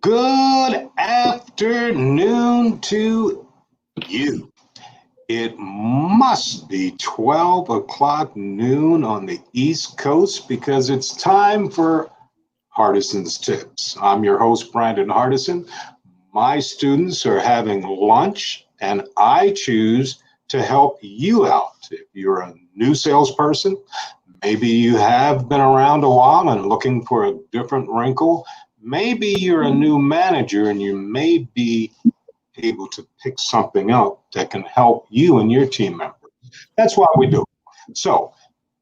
Good afternoon to you. It must be 12 o'clock noon on the East Coast because it's time for Hardison's Tips. I'm your host, Brandon Hardison. My students are having lunch and I choose to help you out. If you're a new salesperson, maybe you have been around a while and looking for a different wrinkle. Maybe you're a new manager and you may be able to pick something up that can help you and your team members. That's what we do. So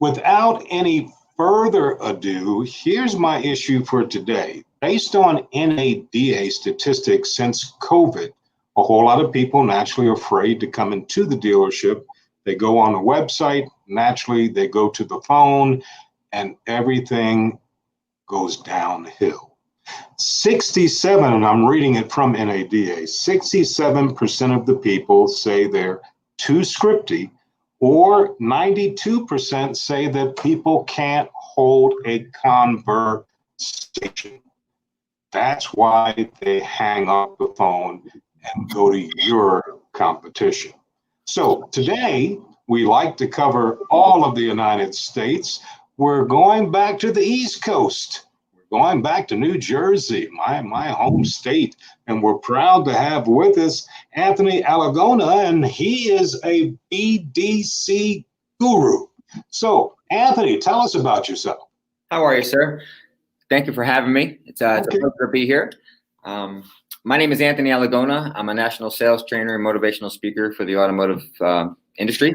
without any further ado, here's my issue for today. Based on NADA statistics since COVID, a whole lot of people naturally are afraid to come into the dealership. They go on the website, naturally they go to the phone, and everything goes downhill. 67, and I'm reading it from NADA, 67% of the people say they're too scripty, or 92% say that people can't hold a conversation. That's why they hang up the phone and go to your competition. So today, we like to cover all of the United States. We're going back to the East Coast. Going back to New Jersey, my home state, and we're proud to have with us Anthony Alagona, and he is a BDC guru. So, Anthony, tell us about yourself. How are you, sir? Thank you for having me. It's a pleasure to be here. My name is Anthony Alagona. I'm a national sales trainer and motivational speaker for the automotive industry,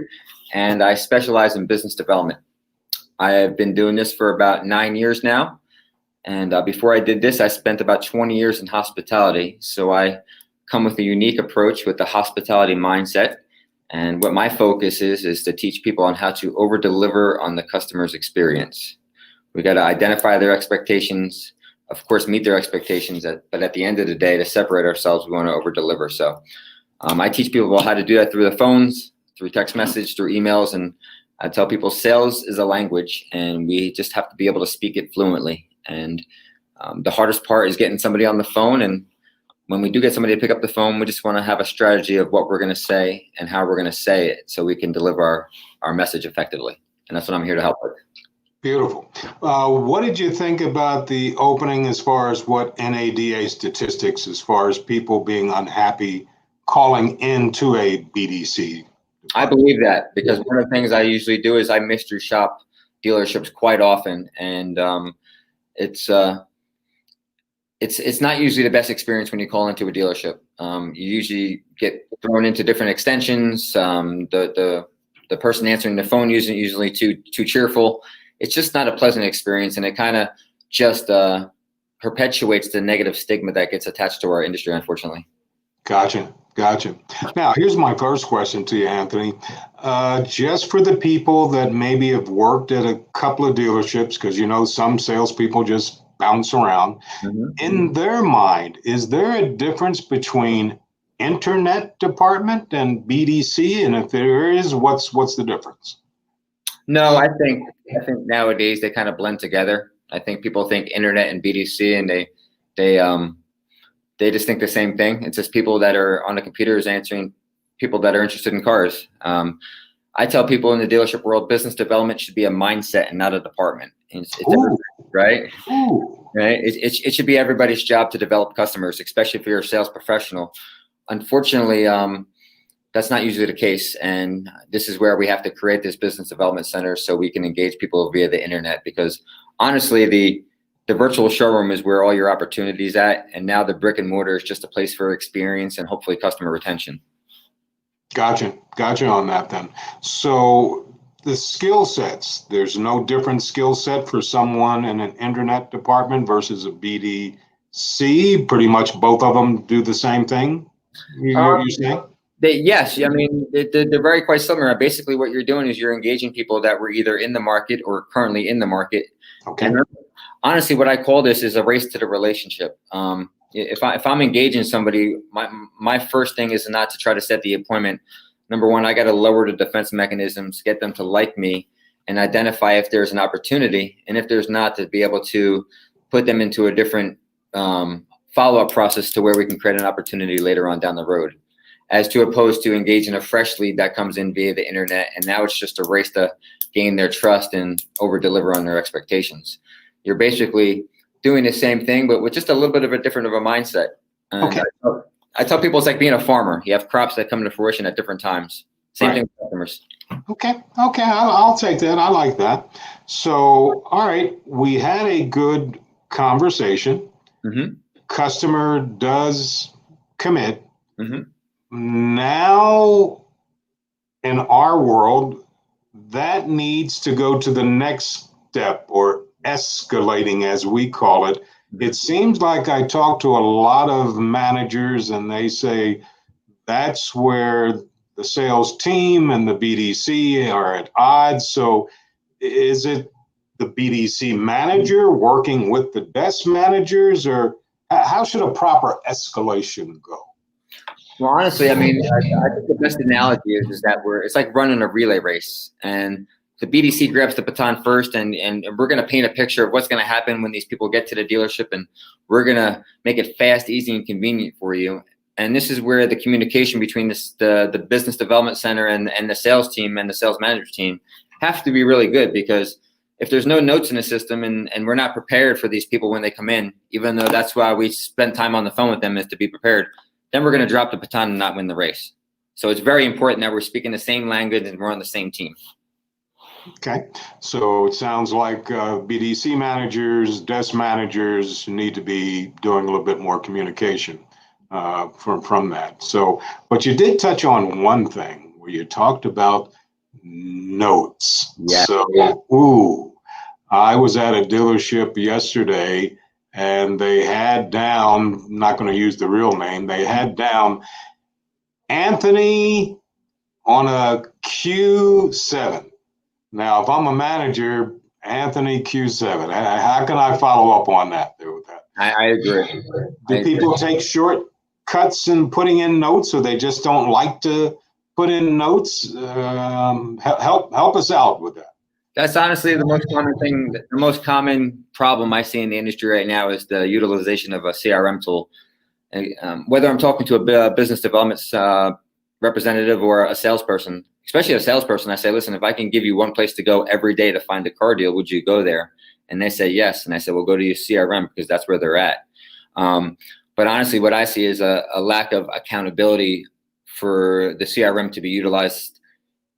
and I specialize in business development. I have been doing this for about 9 years now. And before I did this, I spent about 20 years in hospitality. So I come with a unique approach with the hospitality mindset. And what my focus is to teach people on how to over-deliver on the customer's experience. We got to identify their expectations, of course, meet their expectations. But at the end of the day, to separate ourselves, we want to over-deliver. So I teach people how to do that through the phones, through text message, through emails. And I tell people sales is a language, and we just have to be able to speak it fluently. And the hardest part is getting somebody on the phone. And when we do get somebody to pick up the phone, we just want to have a strategy of what we're going to say and how we're going to say it so we can deliver our message effectively. And that's what I'm here to help with. Beautiful. What did you think about the opening as far as what NADA statistics, as far as people being unhappy calling into a BDC? I believe that because one of the things I usually do is I mystery shop dealerships quite often. And it's not usually the best experience when you call into a dealership. You usually get thrown into different extensions. The person answering the phone isn't usually too cheerful. It's just not a pleasant experience, and it kind of just perpetuates the negative stigma that gets attached to our industry, unfortunately. Gotcha. Now, here's my first question to you, Anthony. Just for the people that maybe have worked at a couple of dealerships, because some salespeople just bounce around. Mm-hmm. In their mind, is there a difference between internet department and BDC? And if there is, what's the difference? No, I think nowadays they kind of blend together. I think people think internet and BDC, and they just think the same thing. It's just people that are on the computers answering people that are interested in cars. I tell people in the dealership world, business development should be a mindset and not a department. It's right? Right? It should be everybody's job to develop customers, especially if you're a sales professional. Unfortunately, that's not usually the case. And this is where we have to create this business development center so we can engage people via the internet. Because honestly, the virtual showroom is where all your opportunities at, and now the brick and mortar is just a place for experience and hopefully customer retention. Gotcha on that then. So the skill sets, there's no different skill set for someone in an internet department versus a BDC. Pretty much both of them do the same thing. You're saying? Yes, I mean they're very quite similar. Basically, what you're doing is you're engaging people that were either in the market or currently in the market. Okay. And honestly, what I call this is a race to the relationship. If I'm engaging somebody, my first thing is not to try to set the appointment. Number one, I got to lower the defense mechanisms, get them to like me, and identify if there's an opportunity, and if there's not, to be able to put them into a different follow-up process to where we can create an opportunity later on down the road, as to opposed to engaging a fresh lead that comes in via the internet. And now it's just a race to gain their trust and over-deliver on their expectations. You're basically doing the same thing, but with just a little bit of a different of a mindset. And Okay. I tell people it's like being a farmer. You have crops that come to fruition at different times. Same thing with customers. Okay. I'll take that. I like that. So, all right, we had a good conversation. Mm-hmm. Customer does commit. Mm-hmm. Now, in our world, that needs to go to the next step, or escalating, as we call it. It seems like I talk to a lot of managers and they say that's where the sales team and the BDC are at odds. So is it the BDC manager working with the desk managers, or how should a proper escalation go? Well, honestly, I mean, I think the best analogy is that it's like running a relay race, and the BDC grabs the baton first, and we're going to paint a picture of what's going to happen when these people get to the dealership, and we're going to make it fast, easy, and convenient for you. And this is where the communication between the business development center and the sales team and the sales manager team have to be really good, because if there's no notes in the system and we're not prepared for these people when they come in, even though that's why we spend time on the phone with them, is to be prepared, then we're going to drop the baton and not win the race. So it's very important that we're speaking the same language and we're on the same team. Okay. So it sounds like BDC managers, desk managers need to be doing a little bit more communication from that. So, but you did touch on one thing where you talked about notes. Yeah. So, I was at a dealership yesterday and they had down, I'm not going to use the real name, they had down Anthony on a Q7. Now, if I'm a manager, Anthony Q7, how can I follow up on that? I agree. Do people take shortcuts in putting in notes, or they just don't like to put in notes? Help us out with that. That's honestly the most common thing. The most common problem I see in the industry right now is the utilization of a CRM tool. Whether I'm talking to a business development representative or a salesperson, especially a salesperson, I say, listen, if I can give you one place to go every day to find a car deal, would you go there? And they say yes. And I say, well, go to your CRM, because that's where they're at. But honestly, what I see is a lack of accountability for the CRM to be utilized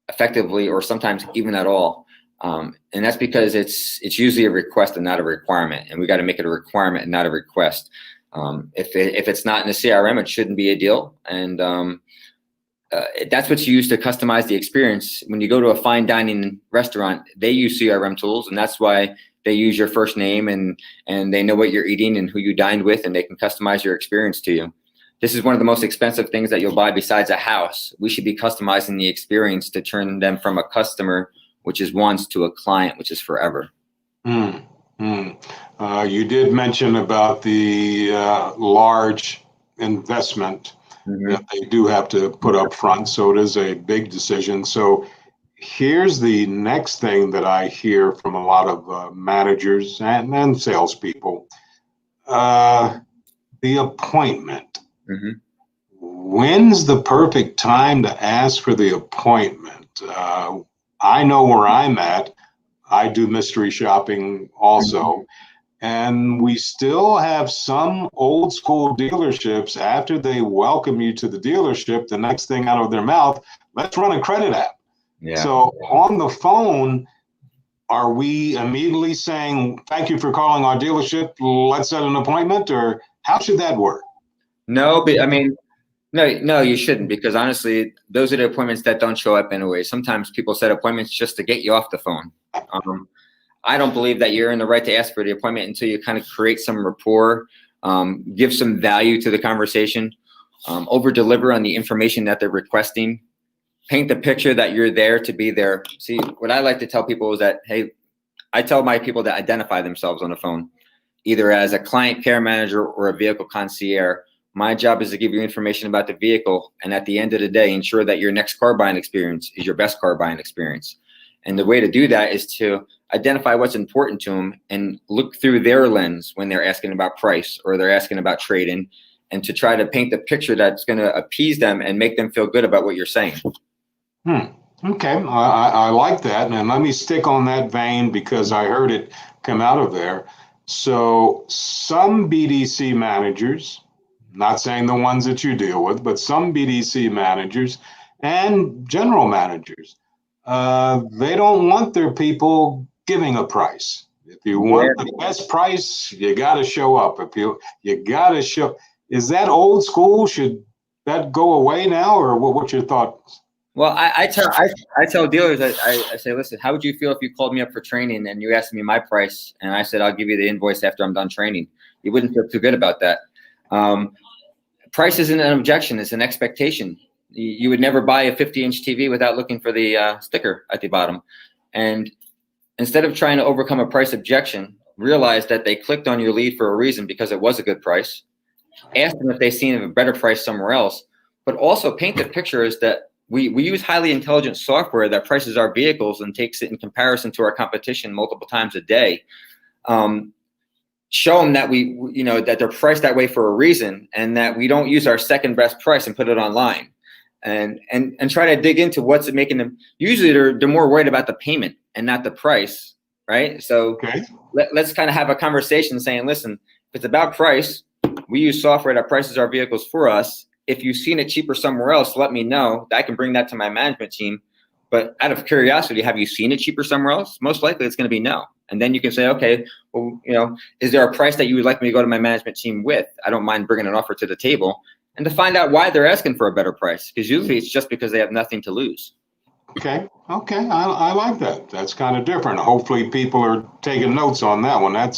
effectively, or sometimes even at all. And that's because it's usually a request and not a requirement. And we got to make it a requirement and not a request. If it's not in the CRM, it shouldn't be a deal. And that's what's used to customize the experience. When you go to a fine dining restaurant, they use CRM tools, and that's why they use your first name and they know what you're eating and who you dined with, and they can customize your experience to you. This is one of the most expensive things that you'll buy besides a house. We should be customizing the experience to turn them from a customer, which is once, to a client, which is forever. You did mention about the large investment that they do have to put up front. So it is a big decision. So here's the next thing that I hear from a lot of managers and salespeople. The appointment. When's the perfect time to ask for the appointment? I know where I'm at. I do mystery shopping also. And we still have some old school dealerships, after they welcome you to the dealership, the next thing out of their mouth, let's run a credit app. Yeah. So on the phone, are we immediately saying, thank you for calling our dealership, let's set an appointment, or how should that work? No, but I mean, no, you shouldn't, because honestly, those are the appointments that don't show up anyway. Sometimes people set appointments just to get you off the phone. I don't believe that you're in the right to ask for the appointment until you kind of create some rapport, give some value to the conversation, over deliver on the information that they're requesting, paint the picture that you're there to be there. See, what I like to tell people is that, hey, I tell my people to identify themselves on the phone, either as a client care manager or a vehicle concierge. My job is to give you information about the vehicle, and at the end of the day, ensure that your next car buying experience is your best car buying experience. And the way to do that is to identify what's important to them and look through their lens when they're asking about price or they're asking about trade-in, and to try to paint the picture that's going to appease them and make them feel good about what you're saying. Okay, I like that. And let me stick on that vein because I heard it come out of there. So some BDC managers, not saying the ones that you deal with, but some BDC managers and general managers, they don't want their people giving a price. If you want the best price, you got to show up. If you got to show. Is that old school? Should that go away now, or what's your thoughts? Well, I tell dealers, I say, listen, how would you feel if you called me up for training and you asked me my price and I said I'll give you the invoice after I'm done training? You wouldn't feel too good about that. Price isn't an objection; it's an expectation. You would never buy a 50-inch TV without looking for the sticker at the bottom. And instead of trying to overcome a price objection, realize that they clicked on your lead for a reason because it was a good price. Ask them if they've seen a better price somewhere else, but also paint the picture is that we use highly intelligent software that prices our vehicles and takes it in comparison to our competition multiple times a day. Show them that that they're priced that way for a reason, and that we don't use our second best price and put it online. And try to dig into what's it making them. Usually they're more worried about the payment and not the price, right? So let's kind of have a conversation saying, listen, if it's about price, we use software that prices our vehicles for us. If you've seen it cheaper somewhere else, let me know. I can bring that to my management team. But out of curiosity, have you seen it cheaper somewhere else? Most likely it's going to be no. And then you can say, okay, well, is there a price that you would like me to go to my management team with? I don't mind bringing an offer to the table. And to find out why they're asking for a better price, because usually it's just because they have nothing to lose. Okay. I like that. That's kind of different. Hopefully people are taking notes on that one. I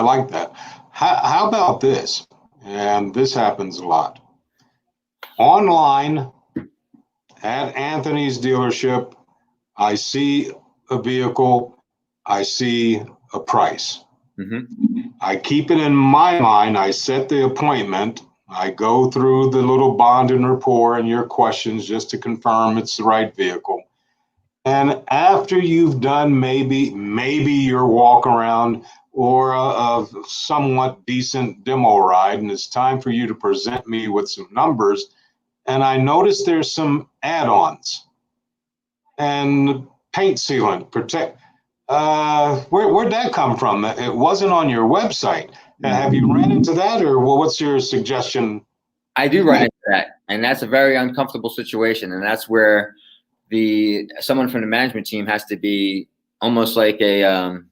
like that. How about this? And this happens a lot. Online at Anthony's dealership, I see a vehicle, I see a price. I keep it in my mind. I set the appointment. I go through the little bond and rapport and your questions just to confirm it's the right vehicle. And after you've done maybe your walk around or a somewhat decent demo ride, and it's time for you to present me with some numbers, and I notice there's some add-ons and paint sealant, protect. Where'd that come from? It wasn't on your website. Have you ran into that, or what's your suggestion? I do run into that, and that's a very uncomfortable situation, and that's where someone from the management team has to be almost like a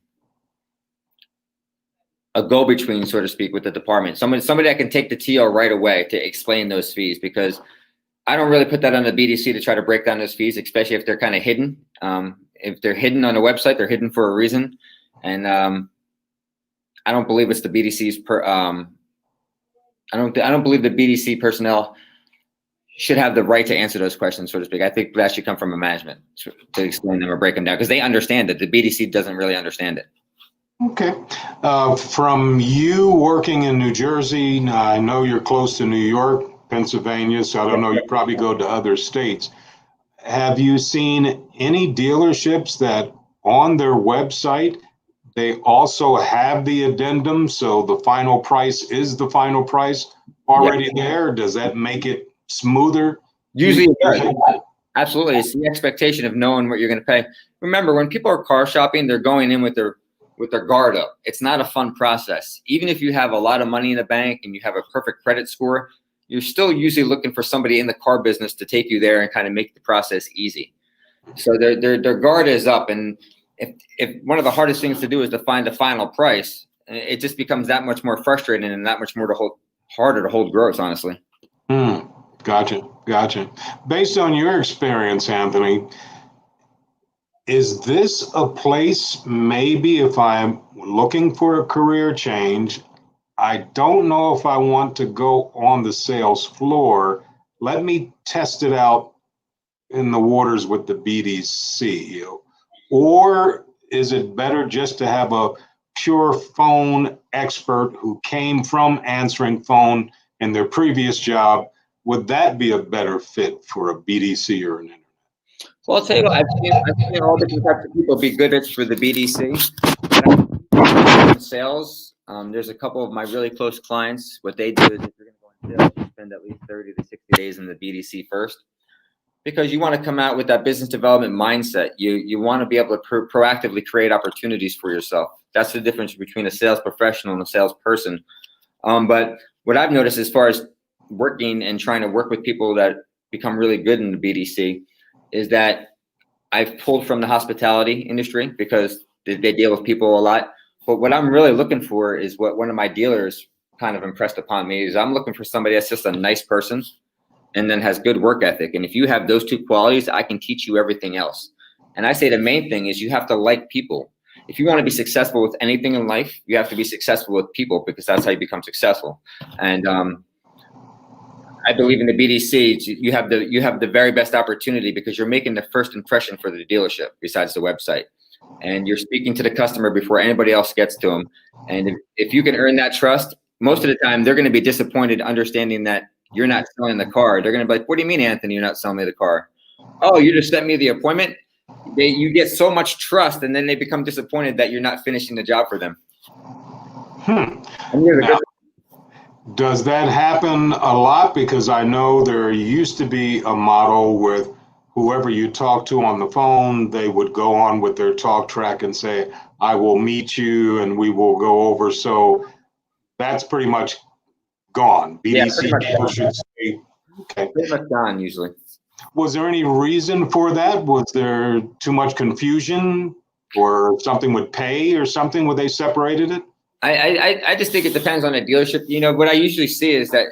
go-between, so to speak, with the department. Somebody that can take the TO right away to explain those fees, because I don't really put that on the BDC to try to break down those fees, especially if they're kind of hidden. If they're hidden on the website, they're hidden for a reason, and I don't believe it's the BDC's I don't believe the BDC personnel should have the right to answer those questions, so to speak. I think that should come from a management to explain them or break them down, because they understand it. The BDC doesn't really understand it. Okay. From you working in New Jersey, I know you're close to New York, Pennsylvania, so I don't know, you probably go to other states. Have you seen any dealerships that on their website, they also have the addendum, so the final price is the final price already there? Does that make it smoother? Usually it does. Absolutely. It's the expectation of knowing what you're going to pay. Remember, when people are car shopping, they're going in with their guard up. It's not a fun process. Even if you have a lot of money in the bank and you have a perfect credit score, you're still usually looking for somebody in the car business to take you there and kind of make the process easy. So their guard is up. And if one of the hardest things to do is to find the final price, it just becomes that much more frustrating and that much more harder to hold gross, honestly. Gotcha. Based on your experience, Anthony, is this a place, maybe if I'm looking for a career change, I don't know if I want to go on the sales floor, let me test it out in the waters with the BDC? Or is it better just to have a pure phone expert who came from answering phone in their previous job? Would that be a better fit for a BDC or an internet? Well, I'll tell you what, I've seen all different types of people be good at for the BDC. In sales, there's a couple of my really close clients. What they do is if you're going to go in sales, you spend at least 30 to 60 days in the BDC first, because you want to come out with that business development mindset. You want to be able to proactively create opportunities for yourself. That's the difference between a sales professional and a salesperson. But what I've noticed as far as working and trying to work with people that become really good in the BDC is that I've pulled from the hospitality industry because they deal with people a lot. But what I'm really looking for is what one of my dealers kind of impressed upon me is I'm looking for somebody that's just a nice person and then has good work ethic. And if you have those two qualities, I can teach you everything else. And I say the main thing is you have to like people. If you want to be successful with anything in life, you have to be successful with people, because that's how you become successful. And I believe in the BDC, you have the very best opportunity because you're making the first impression for the dealership besides the website. And you're speaking to the customer before anybody else gets to them. And if you can earn that trust, most of the time they're going to be disappointed understanding that you're not selling the car. They're going to be like, what do you mean, Anthony, you're not selling me the car? Oh, you just sent me the appointment? You get so much trust, and then they become disappointed that you're not finishing the job for them. Now, does that happen a lot? Because I know there used to be a model with whoever you talk to on the phone, they would go on with their talk track and say, I will meet you and we will go over. So that's pretty much gone. BDC people should say, okay. Pretty much gone usually. Was there any reason for that? Was there too much confusion or something with pay or something when they separated it? I just think it depends on the dealership. You know, what I usually see is that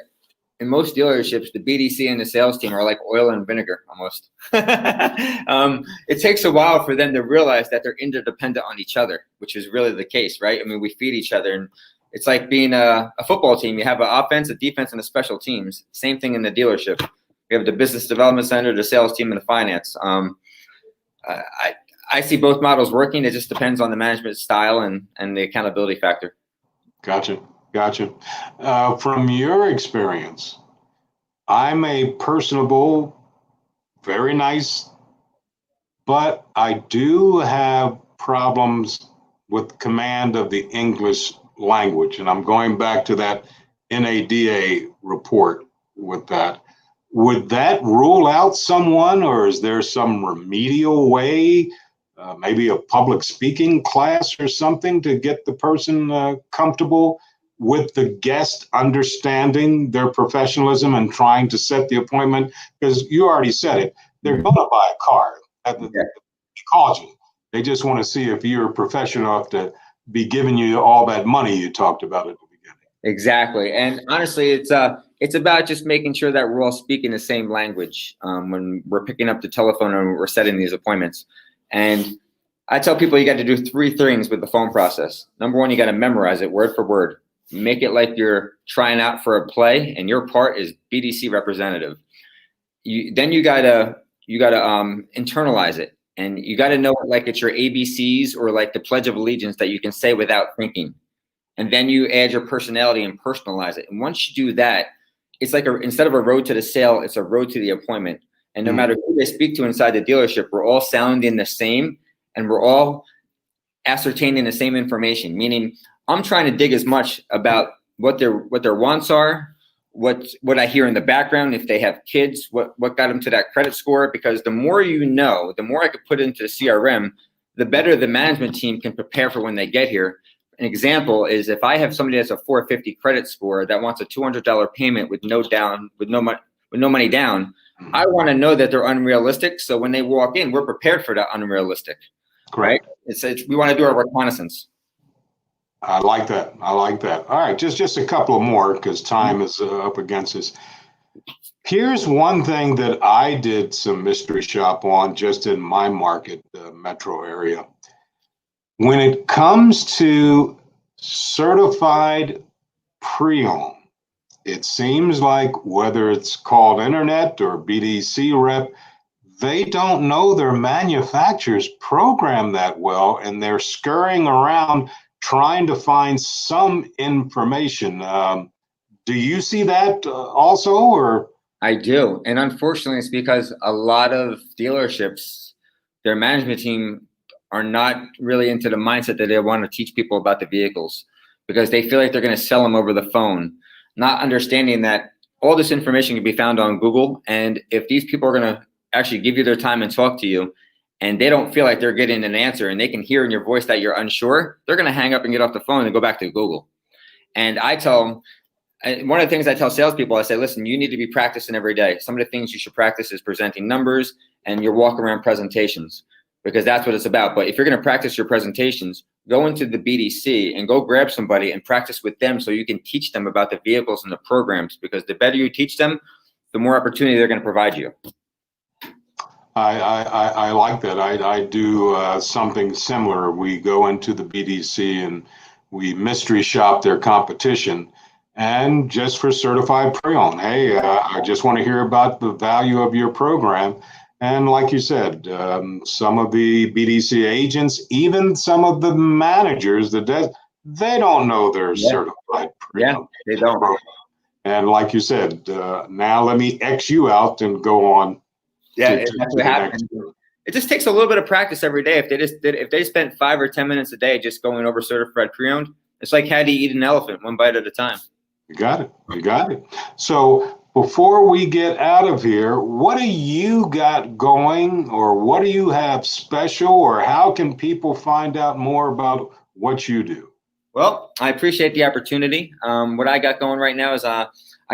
in most dealerships, the BDC and the sales team are like oil and vinegar almost. It takes a while for them to realize that they're interdependent on each other, which is really the case, right? I mean, we feed each other, and it's like being a football team. You have an offense, a defense, and a special teams. Same thing in the dealership. We have the business development center, the sales team, and the finance. I see both models working. It just depends on the management style and the accountability factor. Gotcha. From your experience, I'm a personable, very nice, but I do have problems with command of the English language. And I'm going back to that NADA report with that. Would that rule out someone, or is there some remedial way, maybe a public speaking class or something, to get the person comfortable with the guest understanding their professionalism and trying to set the appointment? Because you already said it, they're going to buy a car. They called you. They just want to see if you're professional enough to be giving you all that money you talked about at the beginning. Exactly. And honestly, it's about just making sure that we're all speaking the same language when we're picking up the telephone and we're setting these appointments. And I tell people you got to do 3 things with the phone process. Number 1, you got to memorize it word for word. Make it like you're trying out for a play, and your part is BDC representative. Then you gotta internalize it, and you got to know it like it's your ABCs or like the Pledge of Allegiance that you can say without thinking. And then you add your personality and personalize it. And once you do that, it's like instead of a road to the sale, it's a road to the appointment. And no matter who they speak to inside the dealership, we're all sounding the same, and we're all ascertaining the same information. Meaning, I'm trying to dig as much about what their wants are, what I hear in the background, if they have kids, what got them to that credit score. Because the more you know, the more I could put into the CRM, the better the management team can prepare for when they get here. An example is if I have somebody that's a 450 credit score that wants a $200 payment with no money down, I want to know that they're unrealistic. So when they walk in, we're prepared for that unrealistic. Correct. Right? We want to do our reconnaissance. I like that. All right, just a couple more because time is up against us. Here's one thing that I did some mystery shop on just in my market, the metro area. When it comes to certified pre-owned, it seems like whether it's called internet or BDC rep, they don't know their manufacturer's program that well, and they're scurrying around trying to find some information. Do you see that also, or? I do. And unfortunately, it's because a lot of dealerships, their management team are not really into the mindset that they want to teach people about the vehicles, because they feel like they're going to sell them over the phone, not understanding that all this information can be found on Google. And if these people are going to actually give you their time and talk to you, and they don't feel like they're getting an answer, and they can hear in your voice that you're unsure, they're going to hang up and get off the phone and go back to Google. And I tell them, one of the things I tell salespeople, I say, listen, you need to be practicing every day. Some of the things you should practice is presenting numbers and your walk around presentations, because that's what it's about. But if you're going to practice your presentations, go into the BDC and go grab somebody and practice with them so you can teach them about the vehicles and the programs, because the better you teach them, the more opportunity they're going to provide you. I like that. I do something similar. We go into the BDC and we mystery shop their competition. And just for certified pre-owned, hey, I just want to hear about the value of your program. And like you said, some of the BDC agents, even some of the managers, they don't know they're certified pre-owned. Yeah, they don't. And like you said, now let me X you out and go on. Yeah, that's what happens. It just takes a little bit of practice every day. If they spent 5 or 10 minutes a day just going over certified pre-owned, it's like how do you eat an elephant, one bite at a time. You got it. You got it. So before we get out of here, what do you got going, or what do you have special, or how can people find out more about what you do? Well, I appreciate the opportunity. What I got going right now is I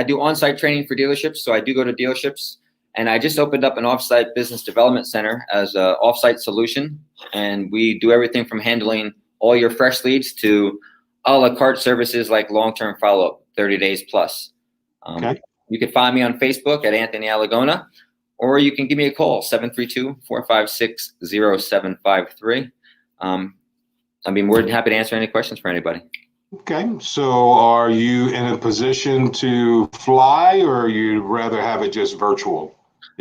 do on-site training for dealerships. So I do go to dealerships, and I just opened up an off-site business development center as an off-site solution. And we do everything from handling all your fresh leads to a la carte services like long-term follow-up, 30 days plus. Okay. You can find me on Facebook at Anthony Alagona, or you can give me a call, 732-456-0753. I'd be more than happy to answer any questions for anybody. Okay. So are you in a position to fly, or you'd rather have it just virtual?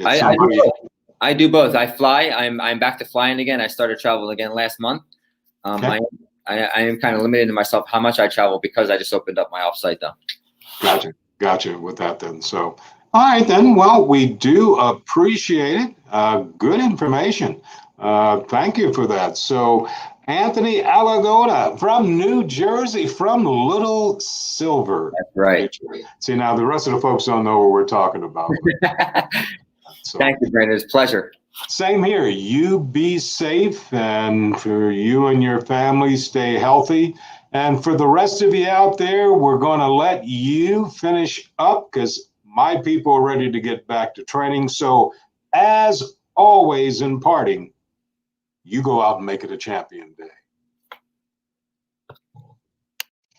I do both. I fly. I'm back to flying again. I started traveling again last month. Okay. I am kind of limited to myself how much I travel because I just opened up my offsite though. Gotcha with that then. So, all right then. Well, we do appreciate it. Good information. Thank you for that. So, Anthony Alagona from New Jersey, from Little Silver. That's right. See, now the rest of the folks don't know what we're talking about. So, thank you, Brandon. It's a pleasure. Same here. You be safe, and for you and your family, stay healthy. And for the rest of you out there, we're going to let you finish up because my people are ready to get back to training. So as always in parting, you go out and make it a champion day.